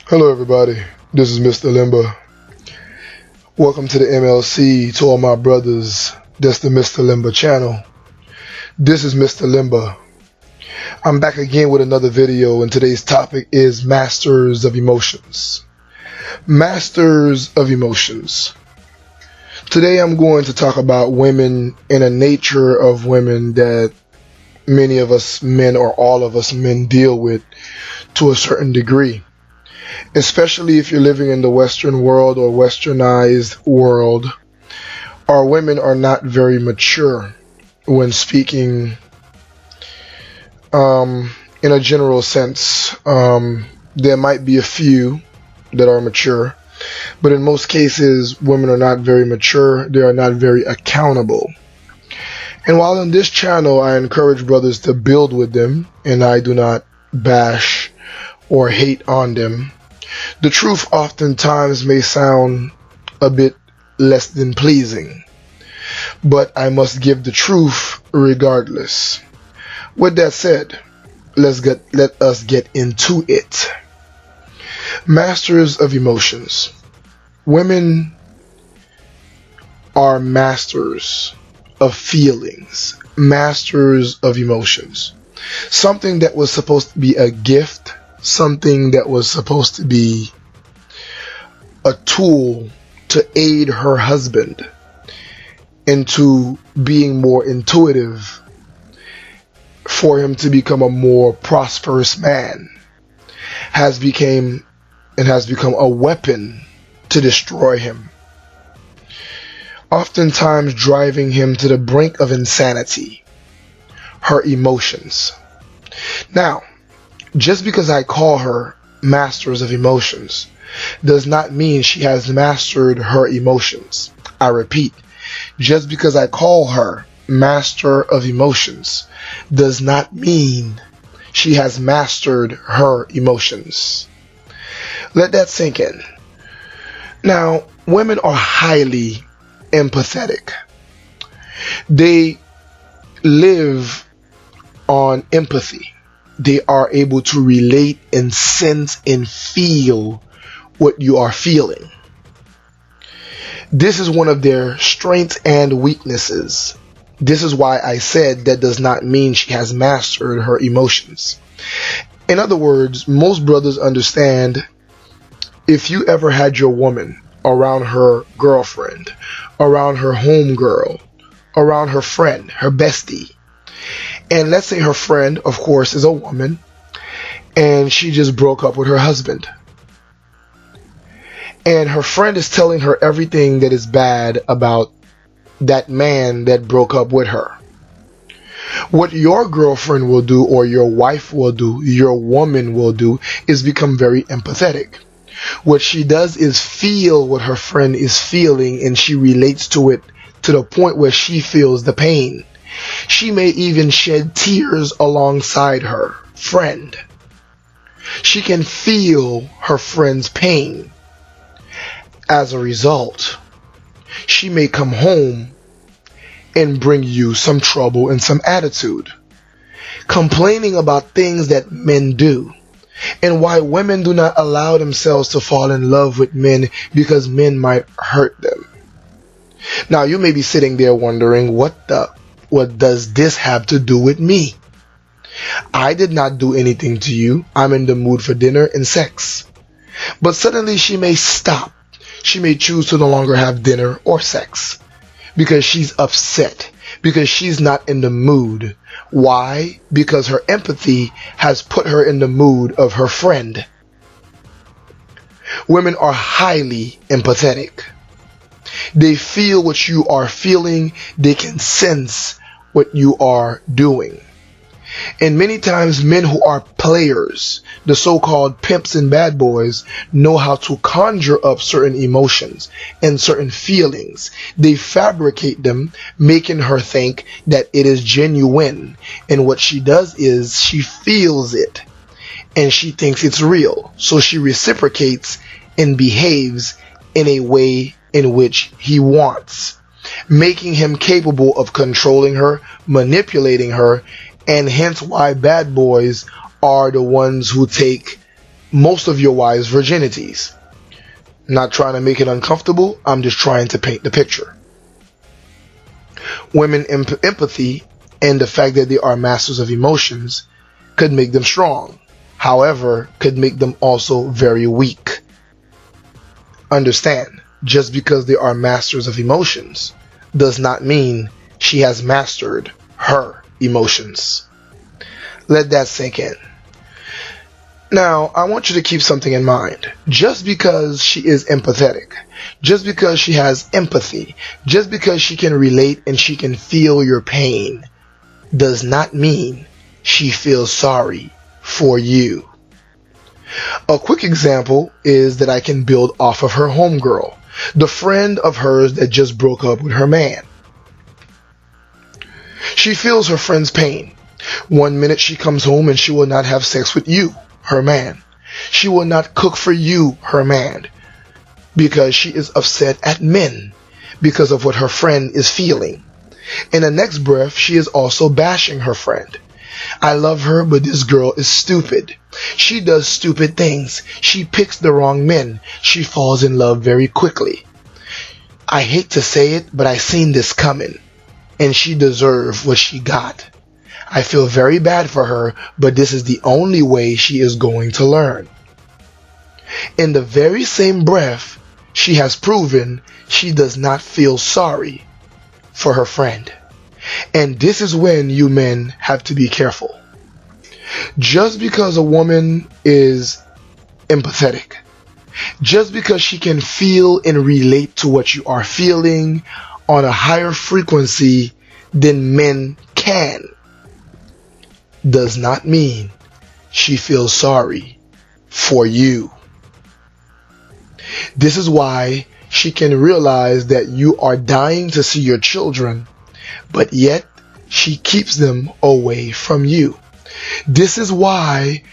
Hello everybody, this is Mr. Limba. Welcome to the MLC, to all my brothers. That's the Mr. Limba channel. This is Mr. Limba. I'm back again with another video, and today's topic is Masters of Emotions. Masters of Emotions. Today I'm going to talk about women and a nature of women that many of us men, or all of us men, deal with to a certain degree. Especially if you're living in the Western world or westernized world, our women are not very mature when speaking in a general sense. There might be a few that are mature, but in most cases, women are not very mature. They are not very accountable. And while on this channel, I encourage brothers to build with them, and I do not bash or hate on them, the truth oftentimes may sound a bit less than pleasing, but I must give the truth regardless. With that said, let us get into it. Masters of Emotions. Women are masters of feelings, masters of emotions. Something that was supposed to be a gift, something that was supposed to be a tool to aid her husband into being more intuitive, for him to become a more prosperous man, has become a weapon to destroy him, oftentimes driving him to the brink of insanity. Her emotions. Now, just because I call her Masters of Emotions does not mean she has mastered her emotions. I repeat, just because I call her Master of Emotions does not mean she has mastered her emotions. Let that sink in. Now, women are highly empathetic. They live on empathy. They are able to relate and sense and feel what you are feeling. This is one of their strengths and weaknesses. This is why I said that does not mean she has mastered her emotions. In other words, most brothers understand, if you ever had your woman around her girlfriend, around her homegirl, around her friend, her bestie, and let's say her friend, of course, is a woman, and she just broke up with her husband. And her friend is telling her everything that is bad about that man that broke up with her. What your girlfriend will do, or your wife will do, your woman will do, is become very empathetic. What she does is feel what her friend is feeling, and she relates to it to the point where she feels the pain. She may even shed tears alongside her friend. She can feel her friend's pain. As a result, she may come home and bring you some trouble and some attitude, complaining about things that men do, and why women do not allow themselves to fall in love with men, because men might hurt them. Now, you may be sitting there wondering, what does this have to do with me? I did not do anything to you. I'm in the mood for dinner and sex. But suddenly she may stop. She may choose to no longer have dinner or sex because she's upset, because she's not in the mood. Why? Because her empathy has put her in the mood of her friend. Women are highly empathetic. They feel what you are feeling. They can sense what you are doing. And many times men who are players, the so-called pimps and bad boys, know how to conjure up certain emotions and certain feelings. They fabricate them, making her think that it is genuine. And what she does is she feels it and she thinks it's real. So she reciprocates and behaves in a way in which he wants, making him capable of controlling her, manipulating her, and hence why bad boys are the ones who take most of your wives' virginities. Not trying to make it uncomfortable, I'm just trying to paint the picture. Women empathy and the fact that they are masters of emotions could make them strong. However, could make them also very weak. Understand, just because they are masters of emotions does not mean she has mastered her emotions. Let that sink in. Now, I want you to keep something in mind. Just because she is empathetic, just because she has empathy, just because she can relate and she can feel your pain, does not mean she feels sorry for you. A quick example is that I can build off of her homegirl, the friend of hers that just broke up with her man. She feels her friend's pain. One minute she comes home and she will not have sex with you, her man. She will not cook for you, her man, because she is upset at men because of what her friend is feeling. In the next breath, she is also bashing her friend. I love her, but this girl is stupid. She does stupid things. She picks the wrong men. She falls in love very quickly. I hate to say it, but I seen this coming, and she deserved what she got. I feel very bad for her, but this is the only way she is going to learn. In the very same breath, she has proven she does not feel sorry for her friend. And this is when you men have to be careful. Just because a woman is empathetic, just because she can feel and relate to what you are feeling on a higher frequency than men can, does not mean she feels sorry for you. This is why she can realize that you are dying to see your children, but yet she keeps them away from you. This is why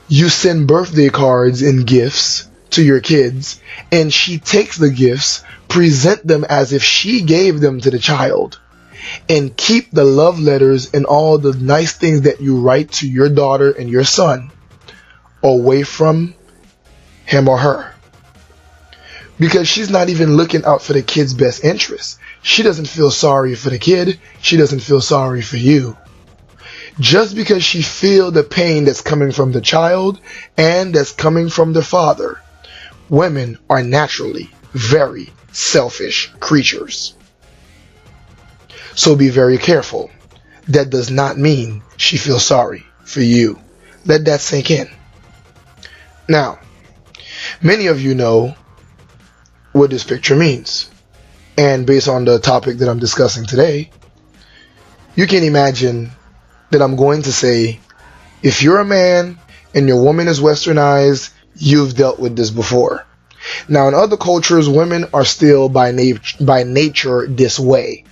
you send birthday cards and gifts to your kids, and she takes the gifts, present them as if she gave them to the child, and keep the love letters and all the nice things that you write to your daughter and your son away from him or her. Because she's not even looking out for the kid's best interest. She doesn't feel sorry for the kid. She doesn't feel sorry for you. Just because she feels the pain that's coming from the child and that's coming from the father. Women are naturally very selfish creatures. So be very careful. That does not mean she feels sorry for you. Let that sink in. Now, many of you know what this picture means. And based on the topic that I'm discussing today, you can imagine that I'm going to say, if you're a man and your woman is westernized, you've dealt with this before. Now, in other cultures, women are still by nature this way.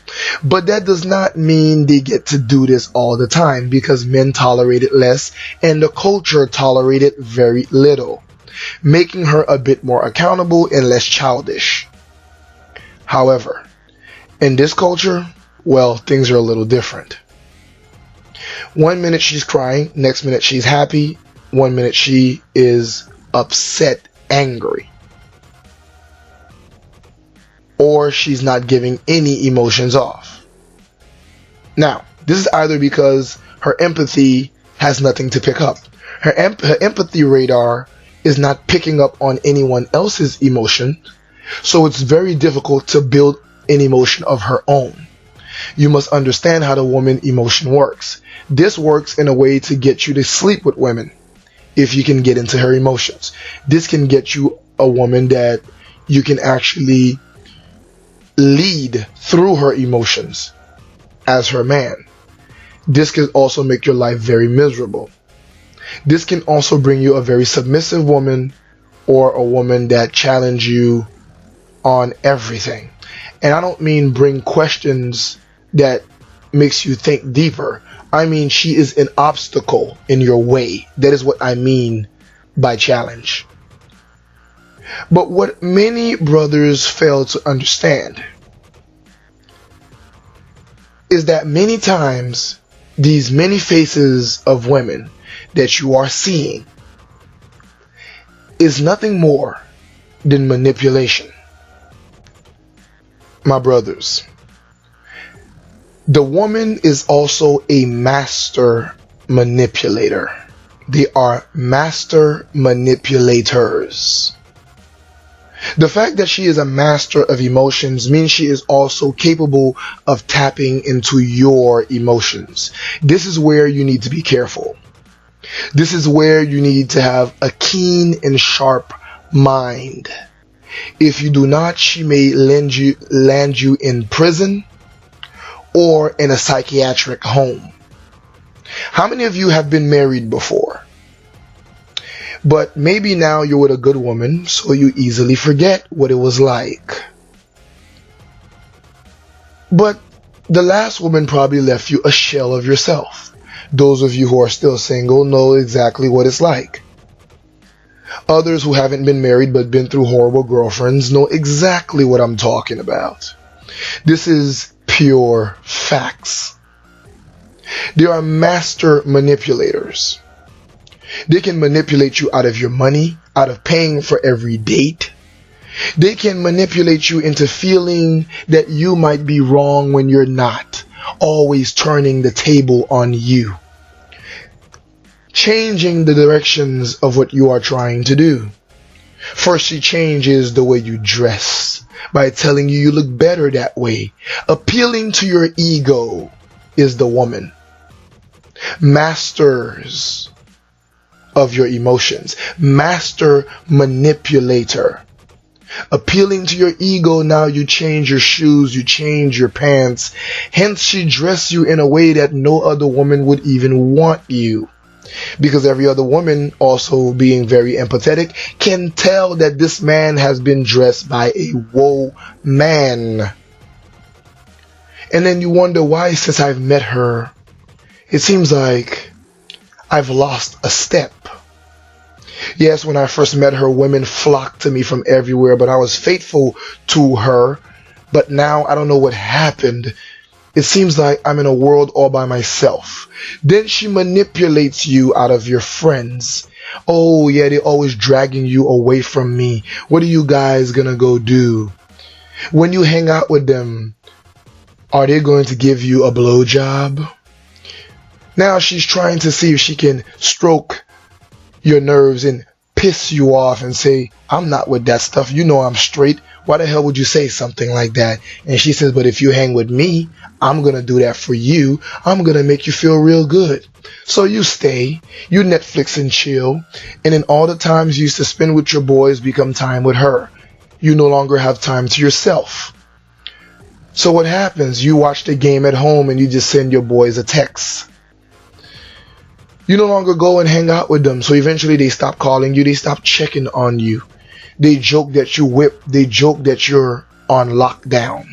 But that does not mean they get to do this all the time, because men tolerate it less and the culture tolerate it very little, making her a bit more accountable and less childish. However, in this culture, well, things are a little different. One minute she's crying, next minute she's happy, one minute she is upset, angry, or she's not giving any emotions off. Now, this is either because her empathy has nothing to pick up. Her empathy radar is not picking up on anyone else's emotion, so it's very difficult to build an emotion of her own. You must understand how the woman emotion works. This works in a way to get you to sleep with women if you can get into her emotions. This can get you a woman that you can actually lead through her emotions as her man. This can also make your life very miserable. This can also bring you a very submissive woman, or a woman that challenge you on everything. And I don't mean bring questions that makes you think deeper. I mean, she is an obstacle in your way. That is what I mean by challenge. But what many brothers fail to understand is that many times these many faces of women that you are seeing is nothing more than manipulation. My brothers, the woman is also a master manipulator. They are master manipulators. The fact that she is a master of emotions means she is also capable of tapping into your emotions. This is where you need to be careful. This is where you need to have a keen and sharp mind. If you do not, she may land you in prison or in a psychiatric home. How many of you have been married before? But maybe now you're with a good woman, so you easily forget what it was like. But the last woman probably left you a shell of yourself. Those of you who are still single know exactly what it's like. Others who haven't been married but been through horrible girlfriends know exactly what I'm talking about. This is pure facts. They are master manipulators. They can manipulate you out of your money, out of paying for every date. They can manipulate you into feeling that you might be wrong when you're not, always turning the table on you, changing the directions of what you are trying to do. First, she changes the way you dress by telling you look better that way. Appealing to your ego is the woman. Masters of your emotions. Master manipulator. Appealing to your ego, now you change your shoes, you change your pants. Hence, she dressed you in a way that no other woman would even want you. Because every other woman, also being very empathetic, can tell that this man has been dressed by a woe man. And then you wonder why, since I've met her, it seems like I've lost a step. Yes, when I first met her, women flocked to me from everywhere, but I was faithful to her. But now I don't know what happened. It seems like I'm in a world all by myself. Then she manipulates you out of your friends. Oh yeah, they're always dragging you away from me. What are you guys gonna go do? When you hang out with them, are they going to give you a blowjob? Now she's trying to see if she can stroke your nerves and piss you off and say, I'm not with that stuff. You know I'm straight. Why the hell would you say something like that? And she says, but if you hang with me, I'm going to do that for you. I'm going to make you feel real good. So you stay, you Netflix and chill. And then all the times you used to spend with your boys become time with her. You no longer have time to yourself. So what happens? You watch the game at home and you just send your boys a text. You no longer go and hang out with them. So eventually they stop calling you. They stop checking on you. They joke that you whip. They joke that you're on lockdown.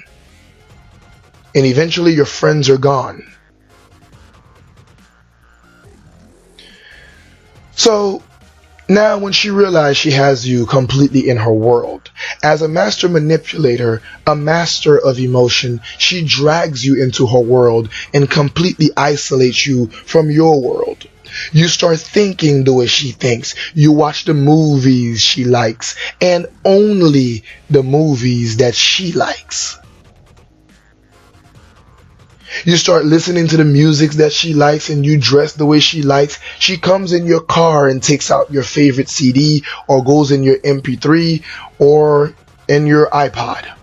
And eventually your friends are gone. So now when she realized she has you completely in her world, as a master manipulator, a master of emotion, she drags you into her world and completely isolates you from your world. You start thinking the way she thinks. You watch the movies she likes and only the movies that she likes. You start listening to the music that she likes and you dress the way she likes. She comes in your car and takes out your favorite CD or goes in your MP3 or in your iPod.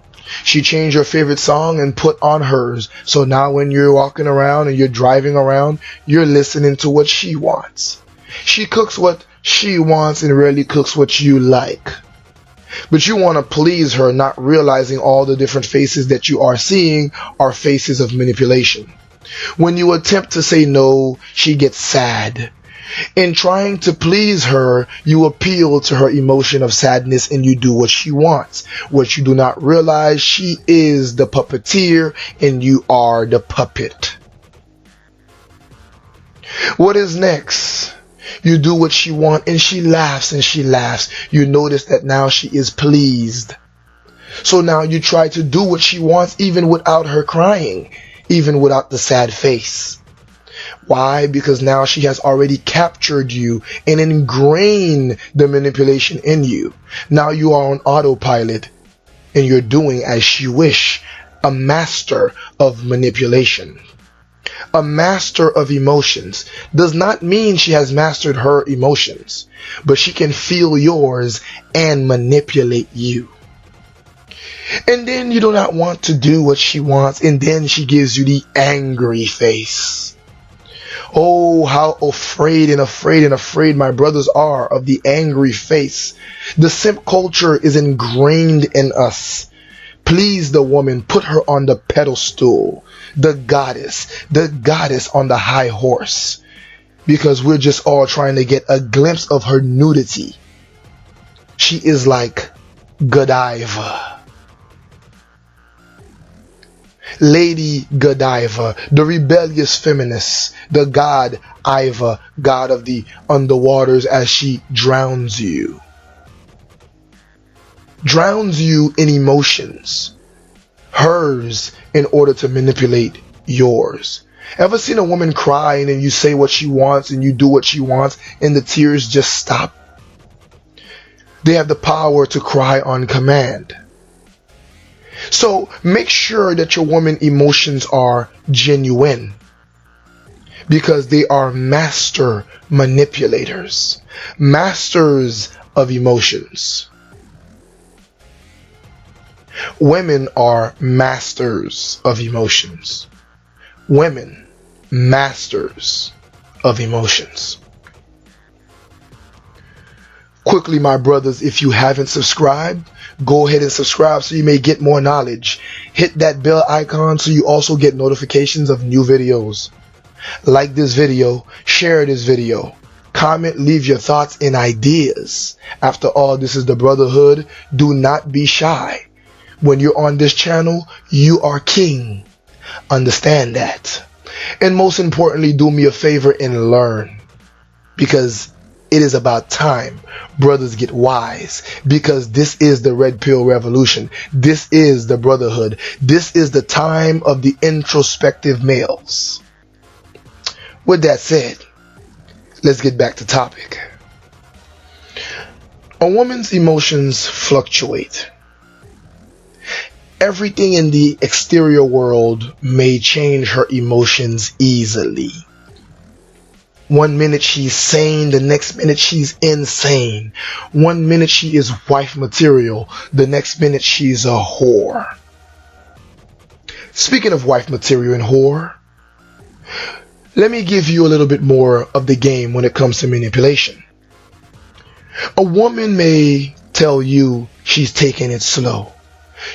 She changed your favorite song and put on hers. So now when you're walking around and you're driving around, you're listening to what she wants. She cooks what she wants and rarely cooks what you like. But you want to please her, not realizing all the different faces that you are seeing are faces of manipulation. When you attempt to say no, she gets sad. In trying to please her, you appeal to her emotion of sadness and you do what she wants. What you do not realize, she is the puppeteer and you are the puppet. What is next? You do what she wants and she laughs and she laughs. You notice that now she is pleased. So now you try to do what she wants even without her crying, even without the sad face. Why? Because now she has already captured you and ingrained the manipulation in you. Now you are on autopilot and you're doing as she wish. A master of manipulation. A master of emotions does not mean she has mastered her emotions, but she can feel yours and manipulate you. And then you do not want to do what she wants, and then she gives you the angry face. Oh, how afraid and afraid and afraid my brothers are of the angry face. The simp culture is ingrained in us. Please the woman, put her on the pedestal, the goddess on the high horse, because we're just all trying to get a glimpse of her nudity. She is like Godiva. Lady Godiva, the rebellious feminist, the god Iva, god of the underwaters, as she drowns you. Drowns you in emotions, hers, in order to manipulate yours. Ever seen a woman cry and then you say what she wants and you do what she wants and the tears just stop? They have the power to cry on command. So make sure that your woman emotions are genuine, because they are master manipulators, masters of emotions. Women are masters of emotions. Women, masters of emotions. Quickly, my brothers, if you haven't subscribed, go ahead and subscribe so you may get more knowledge. Hit that bell icon so you also get notifications of new videos. Like this video, share this video, comment, leave your thoughts and ideas. After all, this is the brotherhood. Do not be shy. When you're on this channel, you are king. Understand that. And most importantly, do me a favor and learn, because it is about time brothers get wise, because this is the red pill revolution. This is the brotherhood. This is the time of the introspective males. With that said, let's get back to topic. A woman's emotions fluctuate. Everything in the exterior world may change her emotions easily. One minute she's sane, the next minute she's insane. One minute she is wife material, the next minute she's a whore. Speaking of wife material and whore, let me give you a little bit more of the game when it comes to manipulation. A woman may tell you she's taking it slow.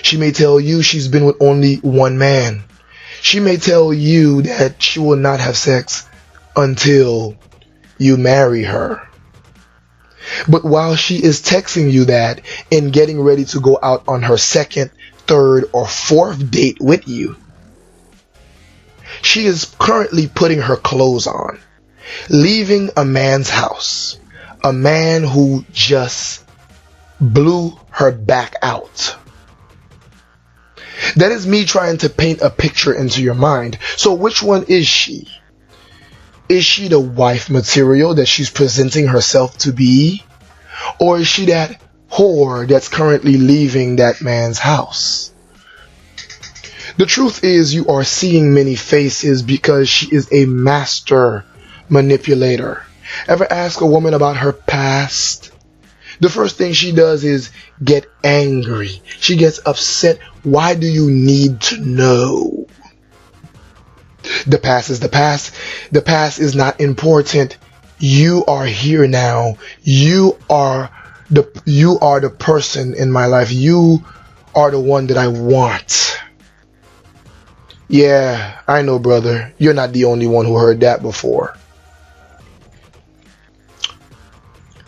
She may tell you she's been with only one man. She may tell you that she will not have sex until you marry her. But while she is texting you that and getting ready to go out on her second, third, or fourth date with you, she is currently putting her clothes on, leaving a man's house, a man who just blew her back out. That is me trying to paint a picture into your mind. So which one is she? Is she the wife material that she's presenting herself to be? Or is she that whore that's currently leaving that man's house? The truth is, you are seeing many faces because she is a master manipulator. Ever ask a woman about her past? The first thing she does is get angry. She gets upset. Why do you need to know? The past is the past. The past is not important. You are here now. You are the person in my life. You are the one that I want. Yeah, I know, brother. You're not the only one who heard that before.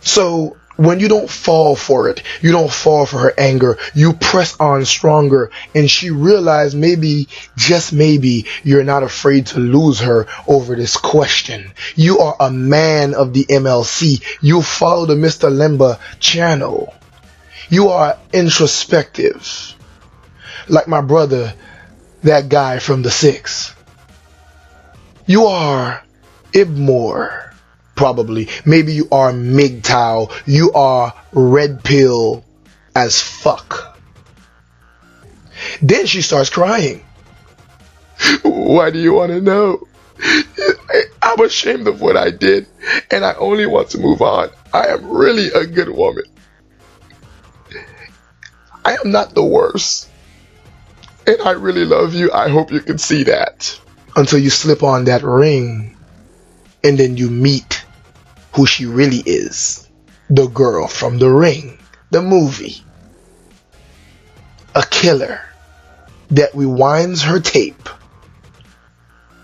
So when you don't fall for it, you don't fall for her anger, you press on stronger, and she realized maybe, just maybe, you're not afraid to lose her over this question. You are a man of the MLC. You follow the Mr. Lemba channel. You are introspective. Like my brother, that guy from the 6. You are Ibmore, probably. Maybe you are MGTOW. You are red pill as fuck. Then she starts crying. Why do you want to know? I'm ashamed of what I did, and I only want to move on. I am really a good woman. I am not the worst. And I really love you. I hope you can see that. Until you slip on that ring, and then you meet who she really is. The girl from The Ring, the movie. A killer that rewinds her tape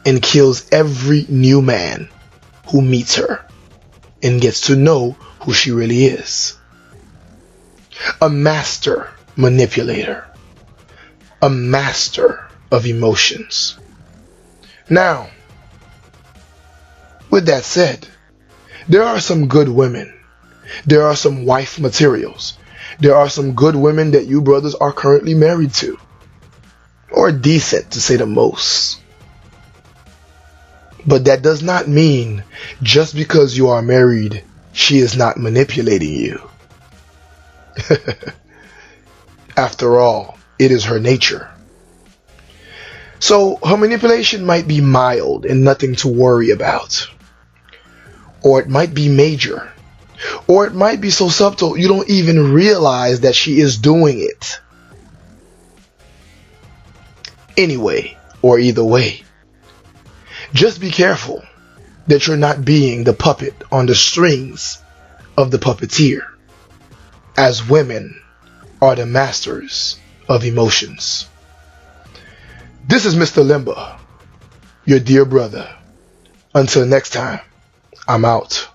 and kills every new man who meets her and gets to know who she really is. A master manipulator. A master of emotions. Now, with that said, there are some good women. There are some wife materials. There are some good women that you brothers are currently married to. Or decent, to say the most. But that does not mean just because you are married, she is not manipulating you. After all, it is her nature. So her manipulation might be mild and nothing to worry about. Or it might be major. Or it might be so subtle you don't even realize that she is doing it. Anyway, or either way, just be careful that you're not being the puppet on the strings of the puppeteer, as women are the masters of emotions. This is Mr. Limba, your dear brother. Until next time, I'm out.